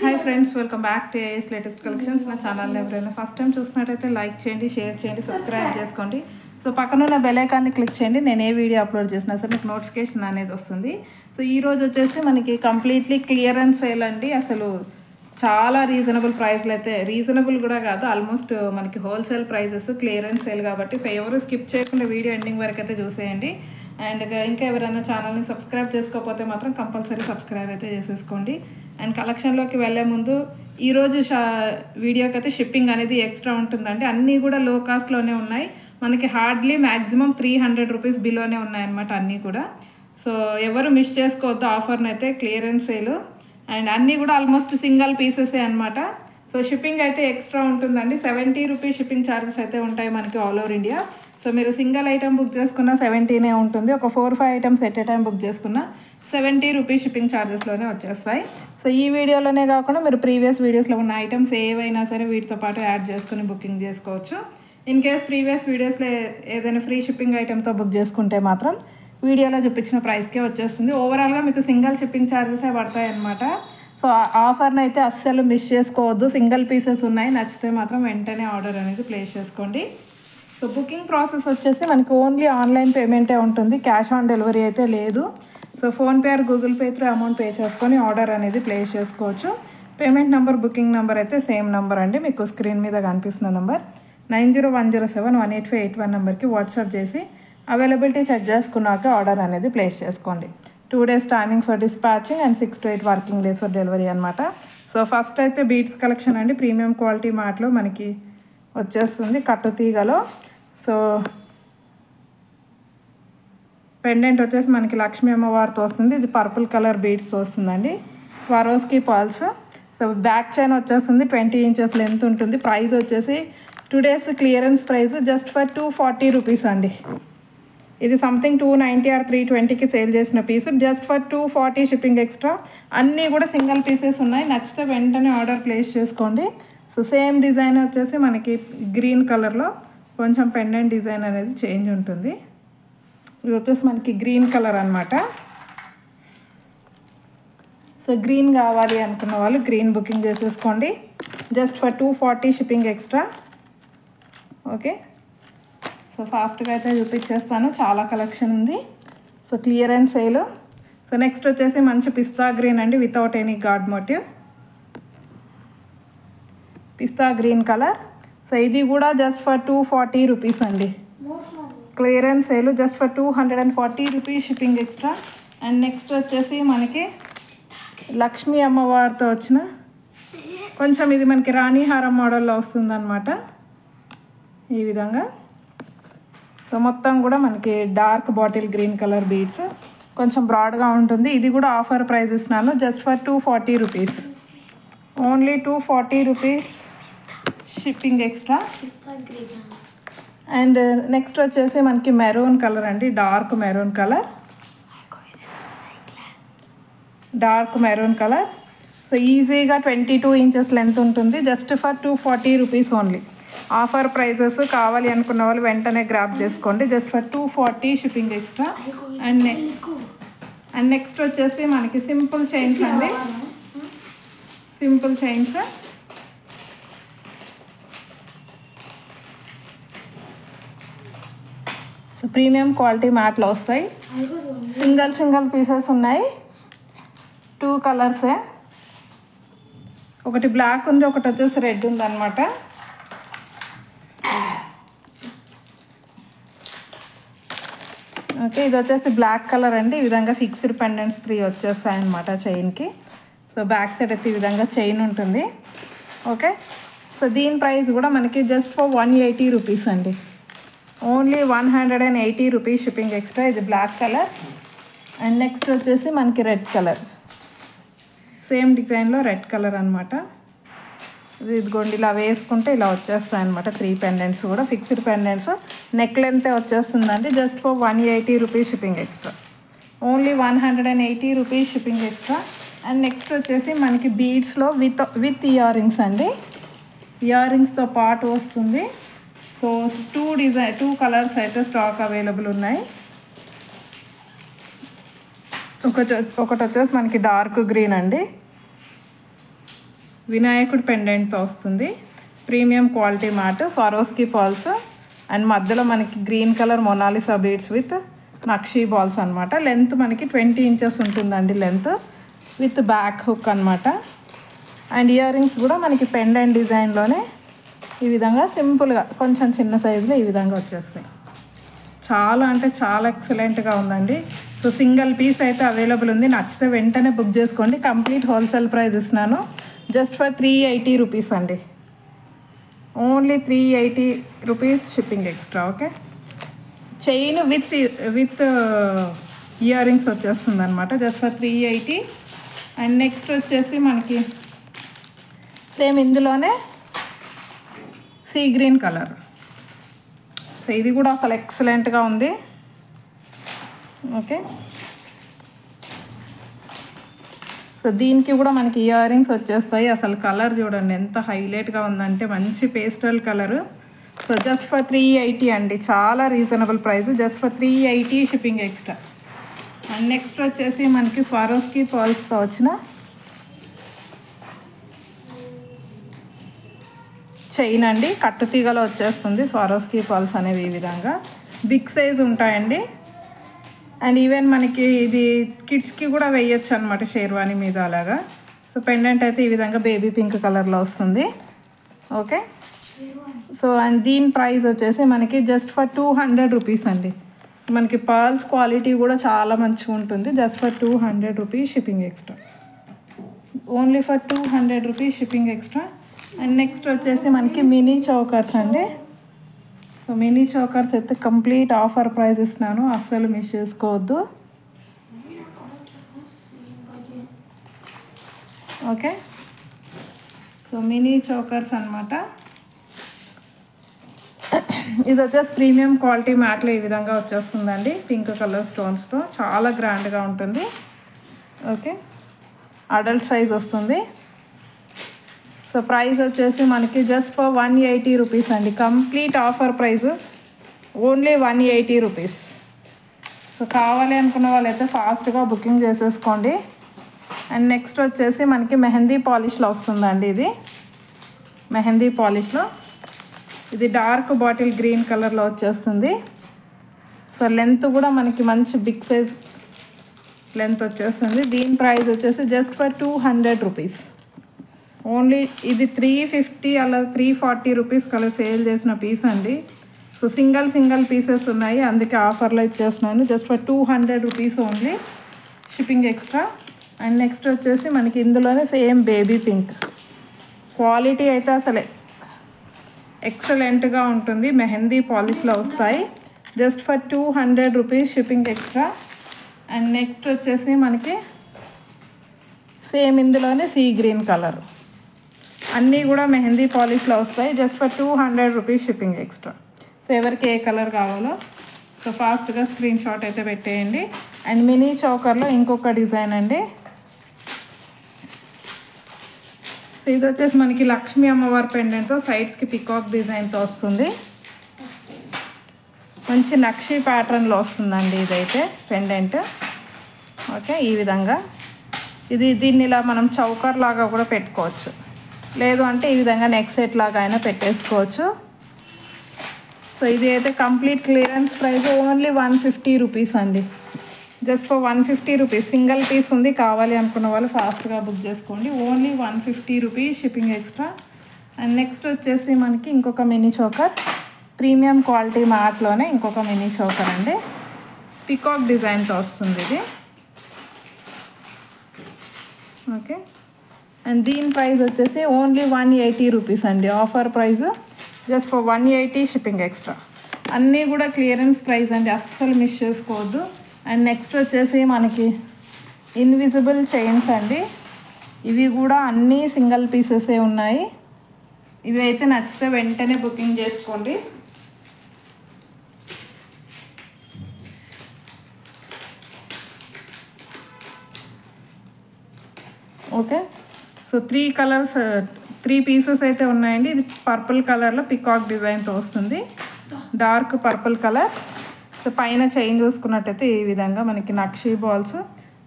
Hi friends, welcome back to AS latest collections. నా ఛానల్ని ఎవరైనా ఫస్ట్ టైం చూసినట్టయితే లైక్ చేయండి, షేర్ చేయండి, సబ్స్క్రైబ్ చేసుకోండి. సో పక్కన ఉన్న బెల్ ఐకాన్ని క్లిక్ చేయండి. నేను ఏ వీడియో అప్లోడ్ చేసినా సరే మీకు నోటిఫికేషన్ అనేది వస్తుంది. సో ఈరోజు వచ్చేసి మనకి కంప్లీట్లీ క్లియరెన్స్ సేల్ అండి. అసలు చాలా రీజనబుల్ ప్రైస్లు అయితే, రీజనబుల్ కూడా కాదు, ఆల్మోస్ట్ మనకి హోల్సేల్ ప్రైజెస్ క్లియరెన్స్ సేల్ కాబట్టి. సో ఎవరు స్కిప్ చేయకుండా వీడియో ఎండింగ్ వరకు అయితే చూసేయండి. అండ్ ఇంకా ఎవరైనా ఛానల్ని సబ్స్క్రైబ్ చేసుకోకపోతే మాత్రం కంపల్సరీ సబ్స్క్రైబ్ అయితే చేసేసుకోండి. అండ్ కలెక్షన్లోకి వెళ్ళే ముందు ఈరోజు వీడియోకి అయితే షిప్పింగ్ అనేది ఎక్స్ట్రా ఉంటుందండి. అన్నీ కూడా లో కాస్ట్లోనే ఉన్నాయి. మనకి హార్డ్లీ మ్యాక్సిమం 300 రూపీస్ బిలోనే ఉన్నాయన్నమాట అన్నీ కూడా. సో ఎవరు మిస్ చేసుకోవద్దు ఆఫర్ని అయితే, క్లియరెన్స్ సేల్. అండ్ అన్నీ కూడా ఆల్మోస్ట్ సింగిల్ పీసెసే అనమాట. సో షిప్పింగ్ అయితే ఎక్స్ట్రా ఉంటుందండి. 70 రూపీస్ షిప్పింగ్ ఛార్జెస్ అయితే ఉంటాయి మనకి ఆల్ ఓవర్ ఇండియా. సో మీరు సింగిల్ ఐటమ్ బుక్ చేసుకున్న 70 ఉంటుంది. ఒక 4-5 items at a time book చేసుకున్న 70 రూపీస్ షిప్పింగ్ ఛార్జెస్లోనే వచ్చేస్తాయి. సో ఈ వీడియోలోనే కాకుండా మీరు ప్రీవియస్ వీడియోస్లో ఉన్న ఐటమ్స్ ఏవైనా సరే వీటితో పాటు యాడ్ చేసుకుని బుకింగ్ చేసుకోవచ్చు. ఇన్ కేస్ ప్రీవియస్ వీడియోస్లో ఏదైనా ఫ్రీ షిప్పింగ్ ఐటమ్తో బుక్ చేసుకుంటే మాత్రం వీడియోలో చూపించిన ప్రైస్కే వచ్చేస్తుంది. ఓవరాల్గా మీకు సింగిల్ షిప్పింగ్ ఛార్జెసే పడతాయి అన్నమాట. సో ఆఫర్ని అయితే అస్సలు మిస్ చేసుకోవద్దు. సింగిల్ పీసెస్ ఉన్నాయి, నచ్చితే మాత్రం వెంటనే ఆర్డర్ అనేది ప్లేస్ చేసుకోండి. సో బుకింగ్ ప్రాసెస్ వచ్చేసి మనకి ఓన్లీ ఆన్లైన్ పేమెంటే ఉంటుంది, క్యాష్ ఆన్ డెలివరీ అయితే లేదు. So PhonePe are Google pay through amount pay చేసుకొని ఆర్డర్ అనేది ప్లేస్ చేసుకోవచ్చు. పేమెంట్ నెంబర్, బుకింగ్ నెంబర్ అయితే సేమ్ నెంబర్ అండి, మీకు స్క్రీన్ మీద కనిపిస్తున్న నెంబర్ 9010718581 నెంబర్కి వాట్సాప్ చేసి అవైలబిలిటీ చెక్ చేసుకున్నాక ఆర్డర్ అనేది ప్లేస్ చేసుకోండి. 2 days timing for dispatching and 6 to 8 working days for delivery అనమాట. సో ఫస్ట్ అయితే బీడ్స్ కలెక్షన్ అండి. ప్రీమియం క్వాలిటీ మార్ట్లో మనకి వచ్చేస్తుంది కట్టు తీగలో. సో పెండెంట్ వచ్చేసి మనకి లక్ష్మీ అమ్మవారితో వస్తుంది. ఇది పర్పుల్ కలర్ బీడ్స్ వస్తుందండి. Swarovski pearls. So back chain వచ్చేస్తుంది, 20 inches లెంత్ ఉంటుంది. ప్రైస్ వచ్చేసి 2 days clearance price just for 240 rupees అండి. ఇది సంథింగ్ 290 or 320కి సేల్ చేసిన piece, just for 240 shipping extra. అన్నీ కూడా సింగిల్ పీసెస్ ఉన్నాయి, నచ్చితే వెంటనే ఆర్డర్ ప్లేస్ చేసుకోండి. సో సేమ్ డిజైన్ వచ్చేసి మనకి గ్రీన్ కలర్లో కొంచెం పెండెంట్ డిజైన్ అనేది చేంజ్ ఉంటుంది. ఇది వచ్చేసి మనకి గ్రీన్ కలర్ అనమాట. సో గ్రీన్ కావాలి అనుకున్న వాళ్ళు గ్రీన్ బుకింగ్ చేసేసుకోండి, just for 240 shipping extra. Okay, so ఫాస్ట్గా అయితే చూపించేస్తాను, చాలా కలెక్షన్ ఉంది. So clearance sale. So next వచ్చేసి మంచి పిస్తా గ్రీన్ అండి, వితౌట్ ఎనీ గాడ్ మోటివ్. పిస్తా గ్రీన్ కలర్. సో ఇది కూడా జస్ట్ ఫర్ 240 రూపీస్ అండి. Clearance sale just for 240 rupees shipping extra. And next వచ్చేసి మనకి లక్ష్మీ అమ్మవారితో వచ్చిన కొంచెం ఇది మనకి రాణిహారం మోడల్లో వస్తుందన్నమాట ఈ విధంగా. సో మొత్తం కూడా మనకి dark bottle green colour beads, కొంచెం బ్రాడ్గా ఉంటుంది. ఇది కూడా ఆఫర్ ప్రైస్ ఇస్తున్నాను, just for 240 rupees, only 240 rupees shipping extra. And next వచ్చేసి మనకి మెరూన్ కలర్ అండి, dark maroon colour, dark maroon colour. So ఈజీగా 22 inches లెంత్ ఉంటుంది, just for 240 rupees only. Offer prizes కావాలి అనుకున్న వాళ్ళు వెంటనే గ్రాప్ చేసుకోండి, just for 240 shipping extra. And next వచ్చేసి మనకి సింపుల్ చైన్స్ అండి, సింపుల్ చైన్స్. ప్రీమియం క్వాలిటీ మ్యాట్లో వస్తాయి, సింగిల్ పీసెస్ ఉన్నాయి. 2 కలర్సే, ఒకటి బ్లాక్ ఉంది, ఒకటి వచ్చేసి రెడ్ ఉంది అనమాట. ఓకే, ఇది వచ్చేసి బ్లాక్ కలర్ అండి. ఈ విధంగా ఫిక్స్డ్ పెండెంట్స్ 3 వచ్చేస్తాయి అనమాట చైన్కి. సో బ్యాక్ సైడ్ అయితే ఈ విధంగా చైన్ ఉంటుంది. ఓకే, సో దీని ప్రైస్ కూడా మనకి జస్ట్ ఫర్ 180 రూపీస్ అండి, ఓన్లీ 180 రూపీస్ షిప్పింగ్ ఎక్స్ట్రా. ఇది బ్లాక్ కలర్. అండ్ నెక్స్ట్ వచ్చేసి మనకి రెడ్ కలర్, సేమ్ డిజైన్లో రెడ్ కలర్ అనమాట. ఇదిగోండి ఇలా వేసుకుంటే ఇలా వచ్చేస్తాయి అనమాట. 3 పెండెంట్స్ కూడా ఫిక్స్డ్ పెండెంట్స్, నెక్ లెంత్ వచ్చేస్తుందండి, just for 180 rupees shipping extra, only 180 rupees shipping extra. And next వచ్చేసి మనకి బీడ్స్లో విత్ ఇయర్ రింగ్స్ అండి, ఇయర్ రింగ్స్తో పాటు వస్తుంది. సో 2 కలర్స్ అయితే స్టాక్ అవైలబుల్ ఉన్నాయి. ఒకటి వచ్చేసి మనకి డార్క్ గ్రీన్ అండి, వినాయకుడు పెండెంట్తో వస్తుంది. Premium quality matte, Swarovski balls and మధ్యలో మనకి green colour Mona Lisa beads with nakshi balls అనమాట. లెంత్ మనకి 20 ఇంచెస్ ఉంటుందండి లెంత్, విత్ బ్యాక్ హుక్ అనమాట. అండ్ ఇయర్ రింగ్స్ కూడా మనకి పెండెంట్ డిజైన్లోనే ఈ విధంగా సింపుల్గా కొంచెం చిన్న సైజులో ఈ విధంగా వచ్చేస్తాయి. చాలా అంటే చాలా ఎక్సలెంట్గా ఉందండి. సో సింగిల్ పీస్ అయితే అవైలబుల్ ఉంది. నచ్చితే వెంటనే బుక్ చేసుకోండి. కంప్లీట్ హోల్సేల్ ప్రైస్ ఇస్తున్నాను, జస్ట్ ఫర్ 380 రూపీస్ అండి. Only 380 rupees shipping extra. Okay, chain with ear rings వచ్చేస్తుంది అనమాట, జస్ట్ ఫర్ 380. అండ్ నెక్స్ట్ వచ్చేసి మనకి సేమ్ ఇందులోనే సీ గ్రీన్ కలర్. సో ఇది కూడా అసలు ఎక్సలెంట్గా ఉంది. ఓకే, సో దీనికి కూడా మనకి ఇయర్ రింగ్స్ వచ్చేస్తాయి. అసలు కలర్ చూడండి ఎంత హైలైట్గా ఉందంటే, మంచి pastel colour. So just for 380 అండి, చాలా reasonable price, just for 380 shipping extra. And next వచ్చేసి మనకి స్వారోస్కి పర్ల్స్తో వచ్చిన చైన్ అండి, కట్టు తీగలో వచ్చేస్తుంది. స్వారోస్కి పర్ల్స్ అనేవి ఈ విధంగా బిగ్ సైజ్ ఉంటాయండి. అండ్ ఈవెన్ మనకి ఇది కిడ్స్కి కూడా వేయచ్చు అనమాట షేర్వాణి మీద అలాగా. సో పెండెంట్ అయితే ఈ విధంగా బేబీ పింక్ కలర్లో వస్తుంది. ఓకే, సో అండ్ దీని ప్రైస్ వచ్చేసి మనకి జస్ట్ ఫర్ 200 రూపీస్ అండి. మనకి పర్ల్స్ క్వాలిటీ కూడా చాలా మంచిగా ఉంటుంది. Just for 200 rupees shipping extra, only for 200 rupees shipping extra. And next వచ్చేసి మనకి మినీ చౌకర్స్ అండి. సో మినీ చౌకర్స్ అయితే కంప్లీట్ ఆఫర్ ప్రైస్ ఇస్తున్నాను, అస్సలు మిస్ చేసుకోవద్దు. ఓకే, సో మినీ చౌకర్స్ అనమాట. ఇది వచ్చేసి ప్రీమియం క్వాలిటీ మ్యాట్లో ఈ విధంగా వచ్చేస్తుందండి, పింక్ కలర్ స్టోన్స్తో, చాలా గ్రాండ్గా ఉంటుంది. ఓకే, అడల్ట్ సైజ్ వస్తుంది. సో ప్రైస్ వచ్చేసి మనకి జస్ట్ ఫర్ 180 రూపీస్ అండి, complete offer price, only 180 rupees. So కావాలి అనుకున్న వాళ్ళైతే ఫాస్ట్గా బుకింగ్ చేసేసుకోండి. అండ్ నెక్స్ట్ వచ్చేసి మనకి మెహందీ పాలిష్లో వస్తుందండి. ఇది మెహందీ పాలిష్లో, ఇది డార్క్ బాటిల్ గ్రీన్ కలర్లో వచ్చేస్తుంది. సో లెంత్ కూడా మనకి మంచి బిగ్ సైజ్ లెంత్ వచ్చేస్తుంది. దీని ప్రైస్ వచ్చేసి జస్ట్ ఫర్ 200 రూపీస్ ఓన్లీ. ఇది 350 అలా 340 రూపీస్ కలర్ సేల్ చేసిన పీస్ అండి. సో సింగిల్ పీసెస్ ఉన్నాయి, అందుకే ఆఫర్లో ఇచ్చేస్తున్నాను, just for 200 rupees only shipping extra. And next వచ్చేసి మనకి ఇందులోనే సేమ్ బేబీ పింక్ క్వాలిటీ అయితే అసలే ఎక్సలెంట్గా ఉంటుంది. మెహందీ పాలిష్లో వస్తాయి, just for 200 rupees shipping extra. And next వచ్చేసి మనకి సేమ్ ఇందులోనే సీ గ్రీన్ కలర్, అన్నీ కూడా మెహందీ పాలిష్లో వస్తాయి, just for 200 rupees shipping extra. So ఎవరికి ఏ కలర్ కావాలో సో ఫాస్ట్గా స్క్రీన్ షాట్ అయితే పెట్టేయండి. అండ్ మినీ చౌకర్లో ఇంకొక డిజైన్ అండి. ఇది వచ్చేసి మనకి లక్ష్మీ అమ్మవారి పెండెంట్తో సైడ్స్కి పికాక్ డిజైన్తో వస్తుంది, మంచి నక్షి ప్యాటర్న్లో వస్తుందండి ఇదైతే పెండెంట్. ఓకే, ఈ విధంగా దీన్ని ఇలా మనం చౌకర్ లాగా కూడా పెట్టుకోవచ్చు, లేదు అంటే ఈ విధంగా నెక్ సెట్ లాగా అయినా పెట్టేసుకోవచ్చు. సో ఇది అయితే complete clearance price, only 150 rupees అండి, just for 150 rupees. Single piece ఉంది, కావాలి అనుకున్న వాళ్ళు ఫాస్ట్గా బుక్ చేసుకోండి, only 150 rupees shipping extra. And next వచ్చేసి మనకి ఇంకొక మినీ చోకర్, ప్రీమియం క్వాలిటీ మ్యాట్లోనే ఇంకొక మినీ చోకర్ అండి, పికాక్ డిజైన్తో వస్తుంది ఇది. ఓకే, అండ్ దీని ప్రైస్ వచ్చేసి ఓన్లీ 180 రూపీస్ అండి, offer price, just for 180 shipping extra. అన్నీ కూడా క్లియరెన్స్ ప్రైస్ అండి, అస్సలు మిస్ చేసుకోవద్దు. అండ్ నెక్స్ట్ వచ్చేసి మనకి ఇన్విజిబుల్ చైన్స్ అండి, ఇవి కూడా అన్నీ సింగిల్ పీసెసే ఉన్నాయి. ఇవి అయితే నచ్చితే వెంటనే బుకింగ్ చేసుకోండి. ఓకే, సో 3 పీసెస్ అయితే ఉన్నాయండి. ఇది పర్పుల్ కలర్లో పికాక్ డిజైన్తో వస్తుంది, డార్క్ పర్పుల్ కలర్. సో పైన చైన్ చూసుకున్నట్టయితే ఈ విధంగా మనకి నక్షీ బాల్స్,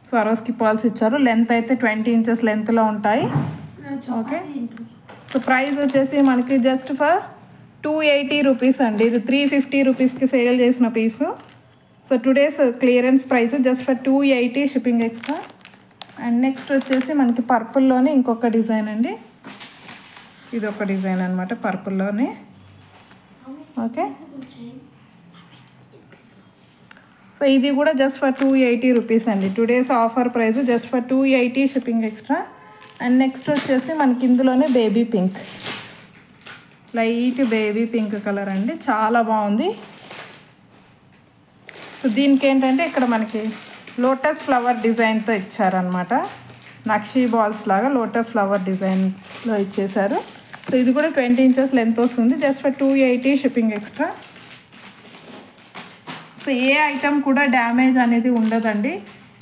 స్వరోస్కి బాల్స్ ఇచ్చారు. లెంత్ అయితే 20 ఇంచెస్ లెంత్లో ఉంటాయి. ఓకే. సో ప్రైస్ వచ్చేసి మనకి జస్ట్ ఫర్ 280 రూపీస్ అండి. ఇది 350 రూపీస్కి సేల్ చేసిన piece. So today's clearance price just for 280 shipping extra. And next వచ్చేసి మనకి పర్పుల్లోనే ఇంకొక డిజైన్ అండి. ఇది ఒక డిజైన్ అనమాట పర్పుల్లోనే. ఓకే. సో ఇది కూడా జస్ట్ ఫర్ 280 రూపీస్ అండి. Today's offer price just for 280 shipping extra. And next వచ్చేసి మనకి ఇందులోనే baby pink, light baby pink colour అండి, చాలా బాగుంది. సో దీనికి ఏంటంటే ఇక్కడ మనకి లోటస్ ఫ్లవర్ డిజైన్తో ఇచ్చారనమాట. నక్షీ బాల్స్ లాగా లోటస్ ఫ్లవర్ డిజైన్లో ఇచ్చేసారు. సో ఇది కూడా 20 ఇంచెస్ లెంత్ వస్తుంది. Just for 280 shipping extra. So A item కూడా డ్యామేజ్ అనేది ఉండదండి.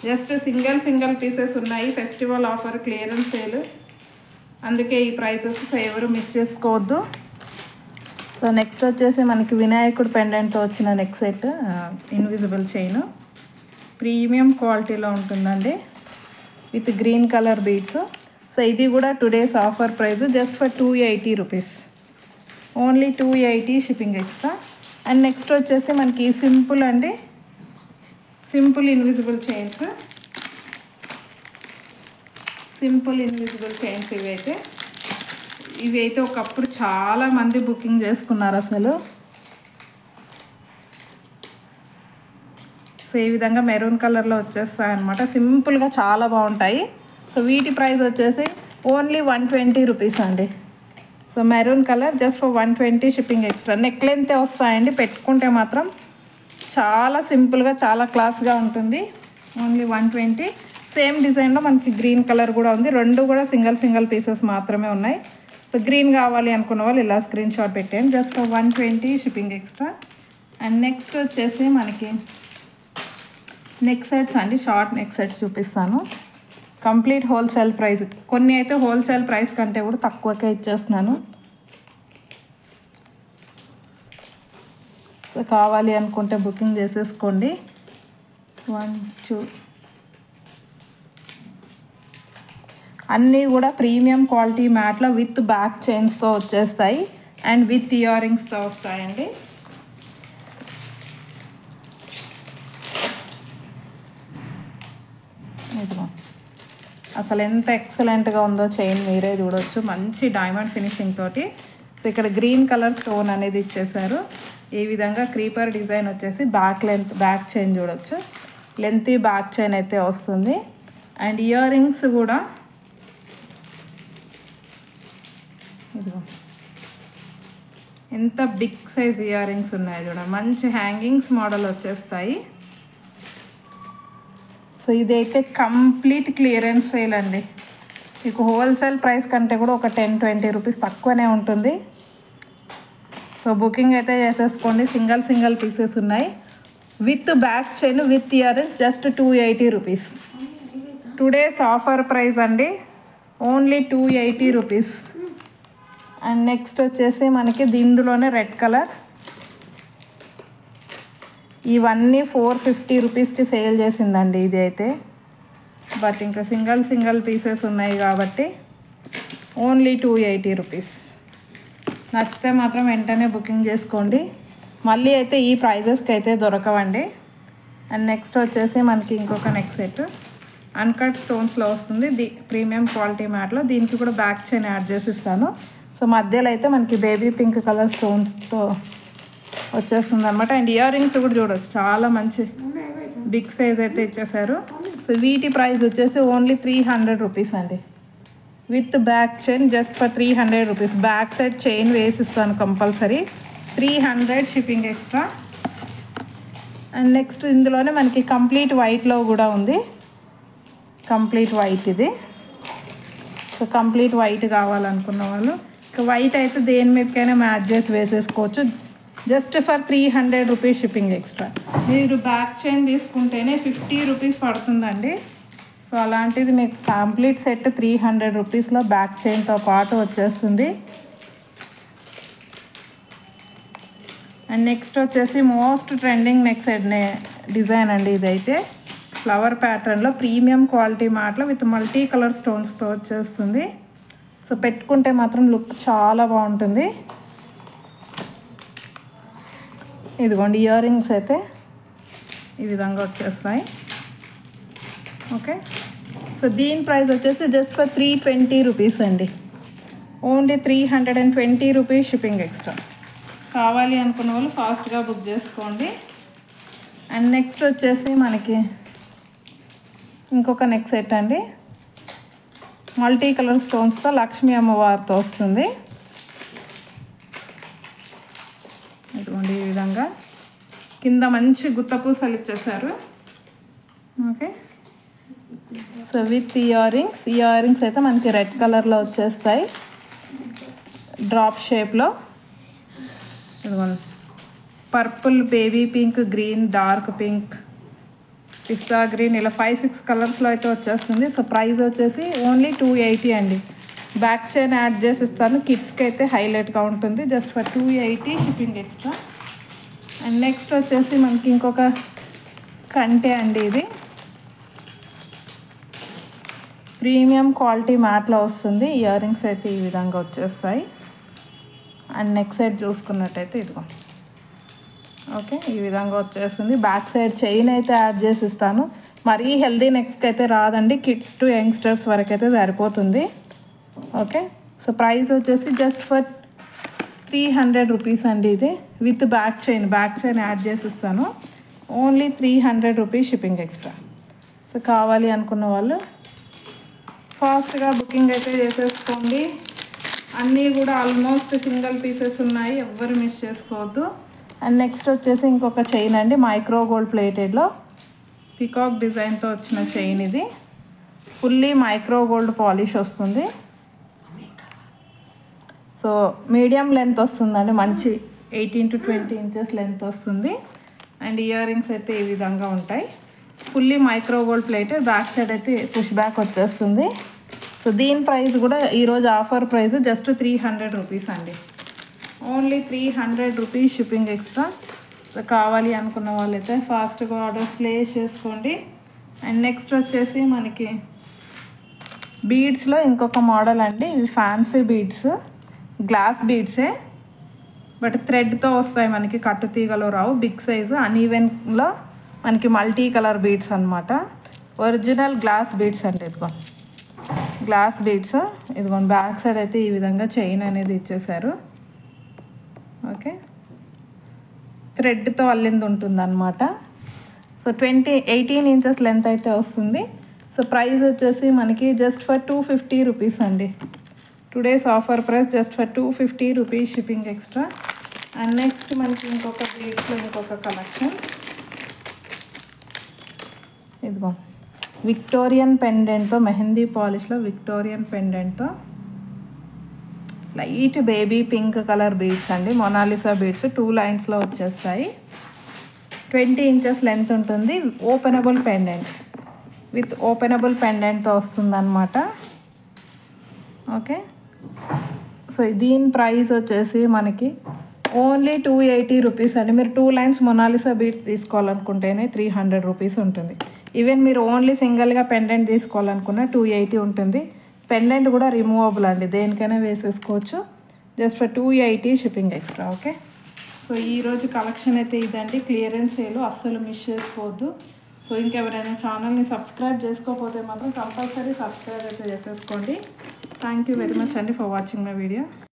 జస్ట్ సింగిల్ పీసెస్ ఉన్నాయి. ఫెస్టివల్ ఆఫర్, క్లియరెన్స్ సేల్, అందుకే ఈ ప్రైసెస్. సో ఎవరు మిస్ చేసుకోవద్దు. సో నెక్స్ట్ వచ్చేసి మనకి వినాయకుడు పెండెంట్తో వచ్చిన neck set, invisible chain, premium క్వాలిటీలో ఉంటుందండి with green colour beads. So ఇది కూడా today's offer price just for 280 rupees, only 280 shipping extra. And next వచ్చేసి మనకి సింపుల్ అండి, సింపుల్ ఇన్విజిబుల్ చైన్స్, ఇవి అయితే ఒకప్పుడు చాలా మంది బుకింగ్ చేసుకున్నారు అసలు. సో ఈ విధంగా మెరూన్ కలర్లో వచ్చేస్తాయి అనమాట. సింపుల్గా చాలా బాగుంటాయి. సో వీటి ప్రైస్ వచ్చేసి ఓన్లీ 120 రూపీస్ అండి. So maroon colour just for 120 shipping extra. Neck లెంతే వస్తాయండి, పెట్టుకుంటే మాత్రం చాలా సింపుల్గా చాలా క్లాస్గా ఉంటుంది. ఓన్లీ 120. సేమ్ డిజైన్లో మనకి గ్రీన్ కలర్ కూడా ఉంది. రెండు కూడా సింగిల్ పీసెస్ మాత్రమే ఉన్నాయి. సో గ్రీన్ కావాలి అనుకున్న వాళ్ళు ఇలా స్క్రీన్ షాట్ పెట్టాను. Just for 120 shipping extra. And next వచ్చేసి మనకి నెక్ సెట్స్ అండి, షార్ట్ నెక్ సెట్స్ చూపిస్తాను. Complete wholesale price. కొన్ని అయితే హోల్సేల్ ప్రైస్ కంటే కూడా తక్కువకే ఇచ్చేస్తున్నాను. సో కావాలి అనుకుంటే బుకింగ్ చేసేసుకోండి. 1 2 అన్నీ కూడా ప్రీమియం క్వాలిటీ మ్యాట్లో విత్ బ్యాక్ చైన్స్తో వచ్చేస్తాయి అండ్ విత్ ఇయర్ రింగ్స్తో వస్తాయండి. ఇదిగో అసలు ఎంత ఎక్సలెంట్గా ఉందో చైన్, మీరే చూడవచ్చు. మంచి డైమండ్ ఫినిషింగ్ తోటి. సో ఇక్కడ గ్రీన్ కలర్ స్టోన్ అనేది ఇచ్చేసారు. ఈ విధంగా క్రీపర్ డిజైన్ వచ్చేసి బ్యాక్ చైన్ చూడవచ్చు. లెంతీ బ్యాక్ చైన్ అయితే వస్తుంది. అండ్ ఇయర్ రింగ్స్ కూడా ఇదిగో ఎంత బిగ్ సైజ్ ఇయర్ రింగ్స్ ఉన్నాయి చూడండి. మంచి హ్యాంగింగ్స్ మోడల్ వచ్చేస్తాయి. సో ఇదైతే కంప్లీట్ క్లియరెన్స్ సేల్ అండి. మీకు హోల్సేల్ ప్రైస్ కంటే కూడా ఒక 10-20 రూపీస్ తక్కువనే ఉంటుంది. సో బుకింగ్ అయితే చేసేసుకోండి. సింగిల్ పీసెస్ ఉన్నాయి with back chain with ear rings just 280 rupees. Today's offer price అండి, ఓన్లీ 280 రూపీస్. అండ్ నెక్స్ట్ వచ్చేసి మనకి ఇందులోనే రెడ్ కలర్, ఇవన్నీ 450 రూపీస్కి సేల్ చేసిందండి ఇది అయితే. బట్ ఇంకా సింగిల్ పీసెస్ ఉన్నాయి కాబట్టి ఓన్లీ 280 రూపీస్. నచ్చితే మాత్రం వెంటనే బుకింగ్ చేసుకోండి. మళ్ళీ అయితే ఈ ప్రైజెస్కి అయితే దొరకవండి. అండ్ నెక్స్ట్ వచ్చేసి మనకి ఇంకొక నెక్ సెట్ అన్కట్ స్టోన్స్లో వస్తుంది. ప్రీమియం క్వాలిటీ మ్యాట్లో. దీనికి కూడా బ్యాక్ చైన్ యాడ్ చేసి ఇస్తాను. సో మధ్యలో అయితే మనకి బేబీ పింక్ కలర్ స్టోన్స్తో వచ్చేస్తుంది అనమాట. అండ్ ఇయర్ రింగ్స్ కూడా చూడవచ్చు, చాలా మంచి బిగ్ సైజ్ అయితే ఇచ్చేసారు. సో వీటి ప్రైస్ వచ్చేసి ఓన్లీ 300 రూపీస్ అండి with back chain just for 300 rupees. Back side chain వేసిస్తాను compulsory. 300 shipping extra. And next ఇందులోనే మనకి కంప్లీట్ వైట్లో కూడా ఉంది. కంప్లీట్ వైట్ ఇది. సో కంప్లీట్ వైట్ కావాలనుకున్న వాళ్ళు ఇక వైట్ అయితే దేని మీదకైనా మ్యాచ్ చేసి వేసేసుకోవచ్చు. Just for 300 rupees shipping extra. మీరు బ్యాక్ చైన్ తీసుకుంటేనే 50 రూపీస్ పడుతుందండి. సో అలాంటిది మీకు కంప్లీట్ సెట్ 300 రూపీస్లో బ్యాక్ చైన్తో పాటు వచ్చేస్తుంది. అండ్ నెక్స్ట్ వచ్చేసి most trending neck set design అండి. ఇదైతే ఫ్లవర్ ప్యాటర్న్లో ప్రీమియం క్వాలిటీ మాటలో విత్ మల్టీ కలర్ స్టోన్స్తో వచ్చేస్తుంది. సో సో పెట్టుకుంటే మాత్రం లుక్ చాలా బాగుంటుంది. ఇదిగోండి ఇయర్ రింగ్స్ అయితే ఈ విధంగా వచ్చేస్తాయి. ఓకే, సో దీని ప్రైస్ వచ్చేసి జస్ట్ ఫర్ 320 రూపీస్ అండి. Only 320 rupees shipping extra. కావాలి అనుకున్న వాళ్ళు ఫాస్ట్గా బుక్ చేసుకోండి. అండ్ నెక్స్ట్ వచ్చేసి మనకి ఇంకొక నెక్ సెట్ అండి. మల్టీ కలర్ స్టోన్స్తో లక్ష్మీ అమ్మవారితో వస్తుంది. ఇటువంటి ఈ విధంగా కింద మంచి గుత్త పూసలు ఇచ్చేసారు. Okay, so with earrings అయితే మనకి రెడ్ కలర్లో వచ్చేస్తాయి, డ్రాప్ షేప్లో. ఇదిగోండి purple, baby pink, green, dark pink, పిస్తా గ్రీన్, ఇలా 5-6 కలర్స్లో అయితే వచ్చేస్తుంది. సో ప్రైస్ వచ్చేసి ఓన్లీ 280 అండి. బ్యాక్ చైన్ యాడ్ చేసి ఇస్తాను. కిడ్స్కి అయితే హైలైట్గా ఉంటుంది. Just for 280 shipping extra. And next వచ్చేసి మనకి ఇంకొక కంటే అండి. ఇది ప్రీమియం క్వాలిటీ మ్యాట్లో వస్తుంది. ఇయర్ రింగ్స్ అయితే ఈ విధంగా వచ్చేస్తాయి. అండ్ నెక్ సైడ్ చూసుకున్నట్టయితే ఇదిగో ఓకే ఈ విధంగా వచ్చేస్తుంది. బ్యాక్ సైడ్ చైన్ అయితే యాడ్ చేసి ఇస్తాను. మరీ హెల్దీ నెక్స్కి అయితే రాదండి. కిడ్స్ టు యంగ్స్టర్స్ వరకు అయితే సరిపోతుంది. ఓకే, సో ప్రైస్ వచ్చేసి జస్ట్ ఫర్ 300 రూపీస్ అండి. ఇది విత్ బ్యాక్ చైన్ యాడ్ చేసి ఇస్తాను. Only 300 rupees shipping extra. So కావాలి అనుకున్న వాళ్ళు ఫాస్ట్గా బుకింగ్ అయితే చేసేసుకోండి. అన్నీ కూడా ఆల్మోస్ట్ సింగిల్ పీసెస్ ఉన్నాయి, ఎవ్వరు మిస్ చేసుకోవద్దు. అండ్ నెక్స్ట్ వచ్చేసి ఇంకొక చైన్ అండి. మైక్రో గోల్డ్ ప్లేటెడ్లో పికాక్ డిజైన్తో వచ్చిన చైన్. ఇది ఫుల్లీ మైక్రో గోల్డ్ పాలిష్ వస్తుంది. సో మీడియం లెంత్ వస్తుందండి. మంచి 18 to 20 ఇంచెస్ లెంత్ వస్తుంది. అండ్ ఇయర్ రింగ్స్ అయితే ఈ విధంగా ఉంటాయి. Fully micro gold plated. Back side అయితే పుష్ బ్యాక్ వచ్చేస్తుంది. సో దీని ప్రైస్ కూడా ఈరోజు ఆఫర్ ప్రైస్ జస్ట్ 300 రూపీస్ అండి. Only 300 rupees shipping extra. So కావాలి అనుకున్న వాళ్ళైతే ఫాస్ట్గా ఆర్డర్స్ ప్లేస్ చేసుకోండి. అండ్ నెక్స్ట్ వచ్చేసి మనకి బీడ్స్లో ఇంకొక మోడల్ అండి. ఇవి ఫ్యాన్సీ బీడ్స్, గ్లాస్ బీడ్సే బట్ థ్రెడ్తో వస్తాయి మనకి. కట్టు తీగలో రావు. బిగ్ సైజు అన్ఈవెన్లో మనకి మల్టీ కలర్ బీడ్స్ అనమాట. ఒరిజినల్ గ్లాస్ బీడ్స్ అంటే ఇదిగోండి గ్లాస్ బీడ్స్. ఇదిగోండి బ్యాక్ సైడ్ అయితే ఈ విధంగా చైన్ అనేది ఇచ్చేసారు. ఓకే, థ్రెడ్తో అల్లింది ఉంటుంది అనమాట. సో 18 ఇంచెస్ లెంత్ అయితే వస్తుంది. సో ప్రైస్ వచ్చేసి మనకి జస్ట్ ఫర్ 250 రూపీస్ అండి. Today's offer price just for 250 rupees shipping extra. And next మనకి ఇంకొక బీడ్స్లో ఇంకొక కలెక్షన్. ఇదిగో విక్టోరియన్ పెండెంట్తో, మెహందీ పాలిష్లో విక్టోరియన్ పెండెంట్తో light baby pink colour beads అండి. మొనాలిసా బీడ్స్ 2 లైన్స్లో వచ్చేస్తాయి. 20 ఇంచెస్ లెంత్ ఉంటుంది. ఓపెనబుల్ పెండెంట్ విత్ ఓపెనబుల్ పెండెంట్తో వస్తుంది అనమాట. ఓకే, సో దీని ప్రైస్ వచ్చేసి మనకి ఓన్లీ 280 రూపీస్ అండి. మీరు 2 లైన్స్ మొనాలిసా బీడ్స్ తీసుకోవాలనుకుంటేనే 300 రూపీస్ ఉంటుంది. ఈవెన్ మీరు ఓన్లీ సింగిల్గా పెండెంట్ తీసుకోవాలనుకున్న 280 ఉంటుంది. పెండెంట్ కూడా రిమూవబుల్ అండి, దేనికైనా వేసేసుకోవచ్చు. Just for 280 shipping extra. Okay, so ఈరోజు కలెక్షన్ అయితే ఇదండి. క్లియరెన్స్ సేల్ అస్సలు మిస్ చేసుకోవద్దు. సో ఇంకెవరైనా ఛానల్ని సబ్స్క్రైబ్ చేసుకోకపోతే మాత్రం కంపల్సరీ సబ్స్క్రైబ్ అయితే చేసేసుకోండి. థ్యాంక్ యూ వెరీ మచ్ అండి ఫర్ వాచింగ్ మై వీడియో.